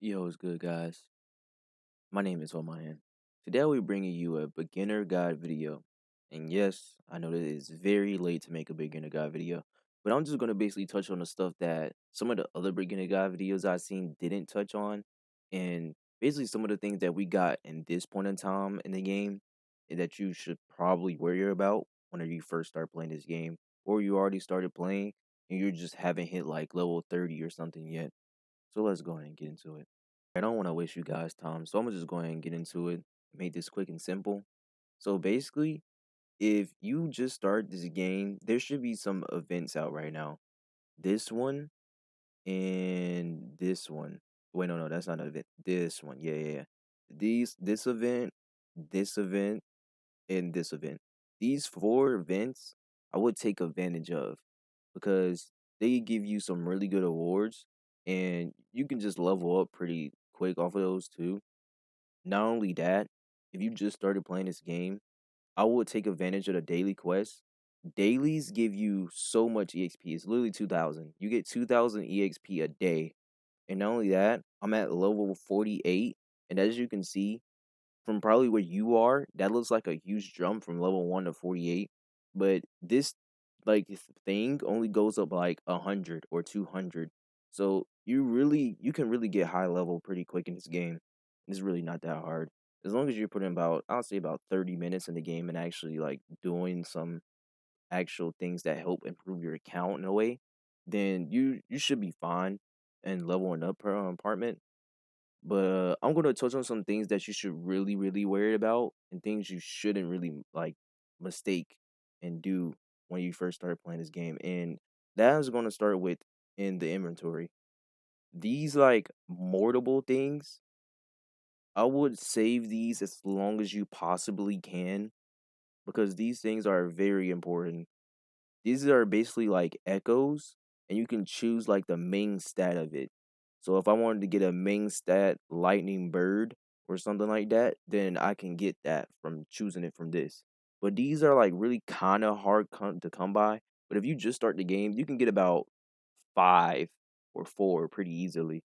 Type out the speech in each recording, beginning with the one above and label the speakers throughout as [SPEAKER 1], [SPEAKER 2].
[SPEAKER 1] Yo, what's good, guys? My name is Omayan. Today, I'll be bringing you a beginner guide video. And yes, I know that it's very late to make a beginner guide video, but I'm just going to basically touch on the stuff that some of the other beginner guide videos I've seen didn't touch on, and basically some of the things that we got in this point in time in the game and that you should probably worry about whenever you first start playing this game, or you already started playing and you just haven't hit like level 30 or something yet. So let's go ahead and get into it. I don't want to waste you guys' time, so I'm gonna just go ahead and get into it. Make this quick and simple. So basically, if you just start this game, there should be some events out right now. This one and this one. Wait, no, that's not an event. This one, yeah. This event, and this event. These four events, I would take advantage of because they give you some really good awards, and you can just level up pretty quick off of those too. Not only that, if you just started playing this game, I would take advantage of the daily quests. Dailies give you so much EXP. It's literally 2,000. You get 2,000 EXP a day. And not only that, I'm at level 48. And as you can see, from probably where you are, that looks like a huge jump from level 1 to 48. But this thing only goes up like 100 or 200. So you can really get high level pretty quick in this game. It's really not that hard. As long as you're putting about, I'll say about 30 minutes in the game and actually like doing some actual things that help improve your account in a way, then you should be fine and leveling up per apartment. But I'm gonna touch on some things that you should really, really worry about, and things you shouldn't really like mistake and do when you first start playing this game. And that is gonna start with in the inventory. These like mortable things, I would save these as long as you possibly can because these things are very important. These are basically like echoes, and you can choose like the main stat of it. So if I wanted to get a main stat lightning bird or something like that, then I can get that from choosing it from this. But these are like really kind of hard to come by. But if you just start the game, you can get about five or four pretty easily.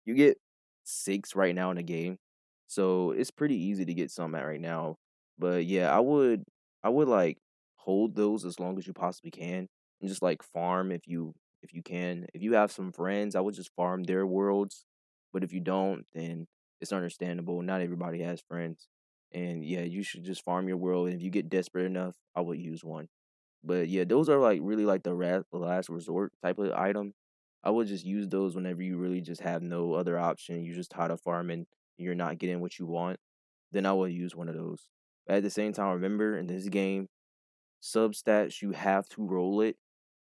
[SPEAKER 1] You get six right now in the game, so it's pretty easy to get some at right now. But yeah, I would like hold those as long as you possibly can, and just like farm if you can. If you have some friends, I would just farm their worlds. But if you don't, then it's understandable. Not everybody has friends, and yeah, you should just farm your world. And if you get desperate enough, I would use one. But yeah, those are like really like the last resort type of item. I would just use those whenever you really just have no other option. You're just tired of farming, you're not getting what you want. Then I would use one of those. But at the same time, remember in this game, substats you have to roll it.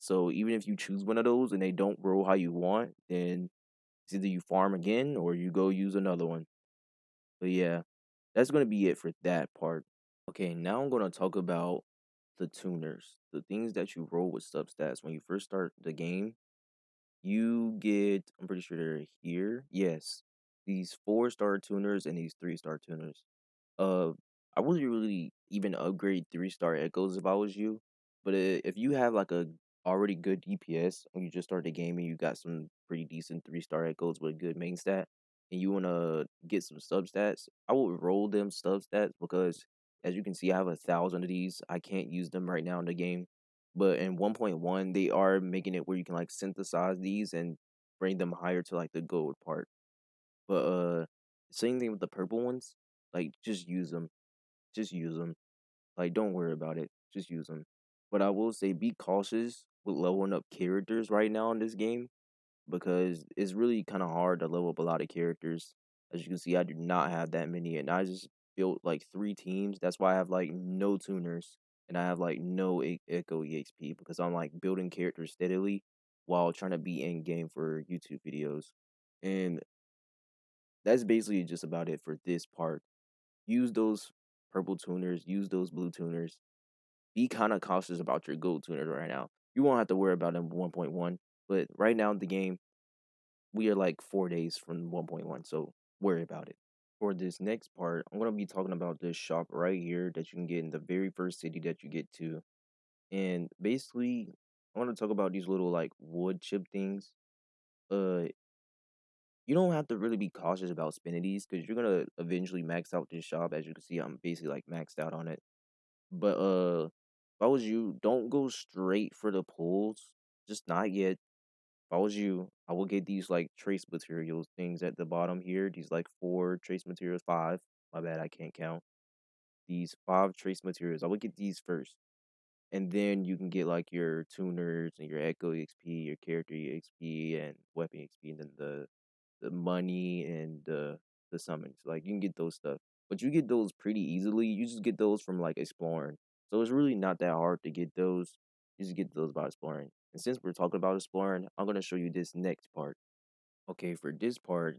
[SPEAKER 1] So even if you choose one of those and they don't roll how you want, then it's either you farm again or you go use another one. But yeah, that's gonna be it for that part. Okay, now I'm gonna talk about the tuners, the things that you roll with substats when you first start the game. You get, I'm pretty sure they're here. Yes, these 4-star tuners and these 3-star tuners. Uh, I wouldn't really even upgrade 3-star echoes if I was you. But if you have like a already good DPS when you just start the game and you got some pretty decent 3-star echoes with a good main stat, and you wanna get some substats, I would roll them substats because as you can see, I have 1,000 of these. I can't use them right now in the game. But in 1.1, they are making it where you can like synthesize these and bring them higher to like the gold part. But same thing with the purple ones. Like just use them. Just use them. Like don't worry about it. Just use them. But I will say be cautious with leveling up characters right now in this game because it's really kind of hard to level up a lot of characters. As you can see, I do not have that many, and I just built like 3 teams. That's why I have like no tuners and I have like no Echo EXP because I'm like building characters steadily while trying to be in game for YouTube videos. And that's basically just about it for this part. Use those purple tuners, use those blue tuners. Be kind of cautious about your gold tuners right now. You won't have to worry about them 1.1, but right now in the game, we are like 4 days from 1.1, so worry about it. For this next part, I'm gonna be talking about this shop right here that you can get in the very first city that you get to. And basically, I want to talk about these little like wood chip things. Uh, you don't have to really be cautious about spending these because you're gonna eventually max out this shop. As you can see, I'm basically like maxed out on it. But if I was you, don't go straight for the pulls. Just not yet. If I was you, I would get these like trace materials things at the bottom here. These like four trace materials, five. My bad, I can't count. These five trace materials. I would get these first. And then you can get like your tuners and your echo XP, your character XP, and weapon XP, and then the money and the summons. Like you can get those stuff, but you get those pretty easily. You just get those from like exploring, so it's really not that hard to get those. You just get those by exploring. And since we're talking about exploring, I'm gonna show you this next part. Okay, for this part,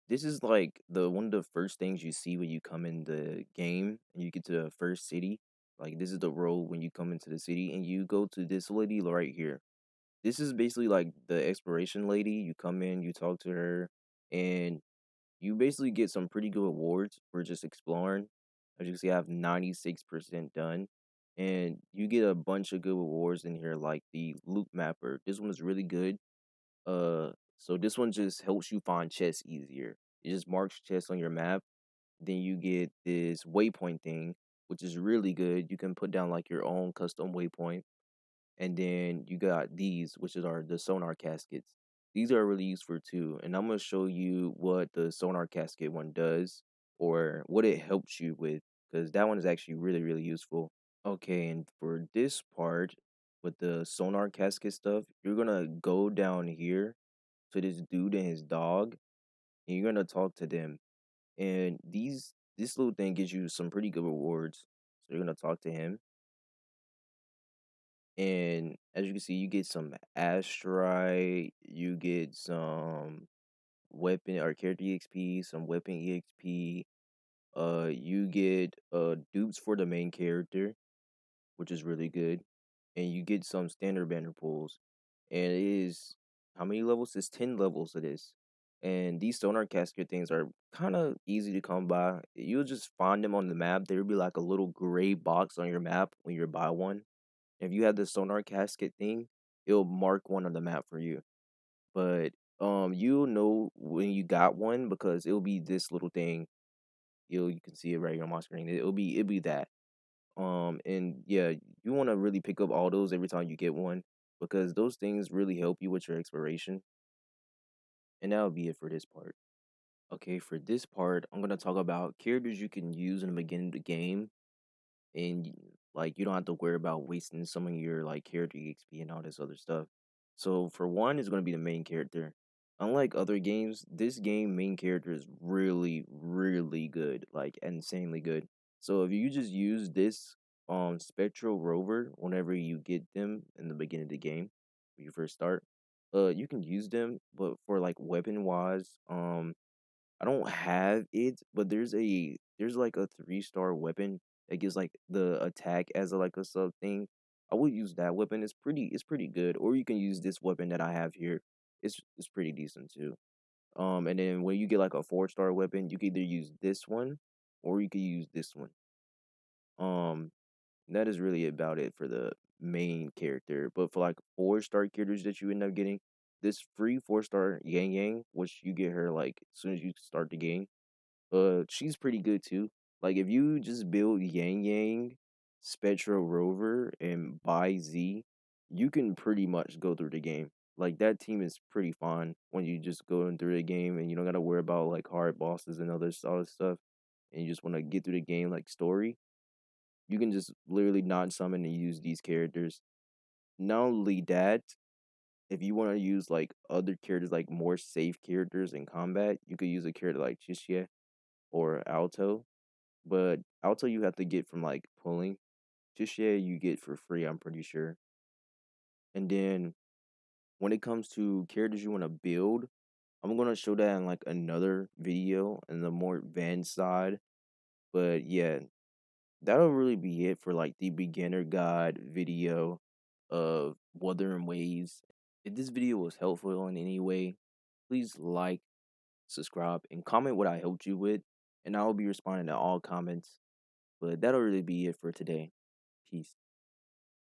[SPEAKER 1] this is like the one of the first things you see when you come in the game and you get to the first city. Like this is the road when you come into the city and you go to this lady right here. This is basically like the exploration lady. You come in, you talk to her, and you basically get some pretty good rewards for just exploring. As you can see, I have 96% done. And you get a bunch of good rewards in here, like the loot mapper. This one is really good. So this one just helps you find chests easier. It just marks chests on your map. Then you get this waypoint thing, which is really good. You can put down like your own custom waypoint. And then you got these, which are the sonar caskets. These are really useful too. And I'm gonna show you what the sonar casket one does or what it helps you with, because that one is actually really, really useful. Okay, and for this part with the sonar casket stuff, you're gonna go down here to this dude and his dog, and you're gonna talk to them. And this little thing gives you some pretty good rewards. So you're gonna talk to him. And as you can see, you get some asteroid, you get some weapon or character EXP, some weapon EXP. You get dupes for the main character, which is really good, and you get some standard banner pulls. And it is how many levels? It's 10 levels of this. And these sonar casket things are kind of easy to come by. You'll just find them on the map. There'll be like a little gray box on your map when you're by one. If you have the sonar casket thing, it'll mark one on the map for you. But you'll know when you got one because it'll be this little thing. You can see it right here on my screen. It'll be that. And yeah, you want to really pick up all those every time you get one because those things really help you with your exploration. And that'll be it for this part. Okay, for this part, I'm gonna talk about characters you can use in the beginning of the game and like you don't have to worry about wasting some of your like character XP and all this other stuff. So for one, it's gonna be the main character. Unlike other games, this game main character is really, really good, like insanely good. So if you just use this spectral rover whenever you get them in the beginning of the game, when you first start, you can use them, but for like weapon wise, I don't have it, but there's like a 3-star weapon that gives like the attack as a like a sub thing. I would use that weapon. It's pretty good. Or you can use this weapon that I have here. It's pretty decent too. And then when you get like a 4-star weapon, you can either use this one or you can use this one. Um, that is really about it for the main character. But for like 4-star characters that you end up getting, this free 4-star Yang Yang, which you get her like as soon as you start the game, she's pretty good too. Like if you just build Yang Yang, Spectral Rover, and buy Z, you can pretty much go through the game. Like that team is pretty fun when you just going through the game and you don't gotta worry about like hard bosses and other solid stuff, and you just want to get through the game like story. You can just literally non summon and use these characters. Not only that, if you want to use like other characters, like more safe characters in combat, you could use a character like Chishie or Alto. But Alto you have to get from like pulling. Chishie you get for free, I'm pretty sure. And then when it comes to characters you want to build, I'm gonna show that in like another video in the more advanced side. But yeah, that'll really be it for like the beginner guide video of Wuthering Ways. If this video was helpful in any way, please like, subscribe, and comment what I helped you with, and I will be responding to all comments. But that'll really be it for today. Peace.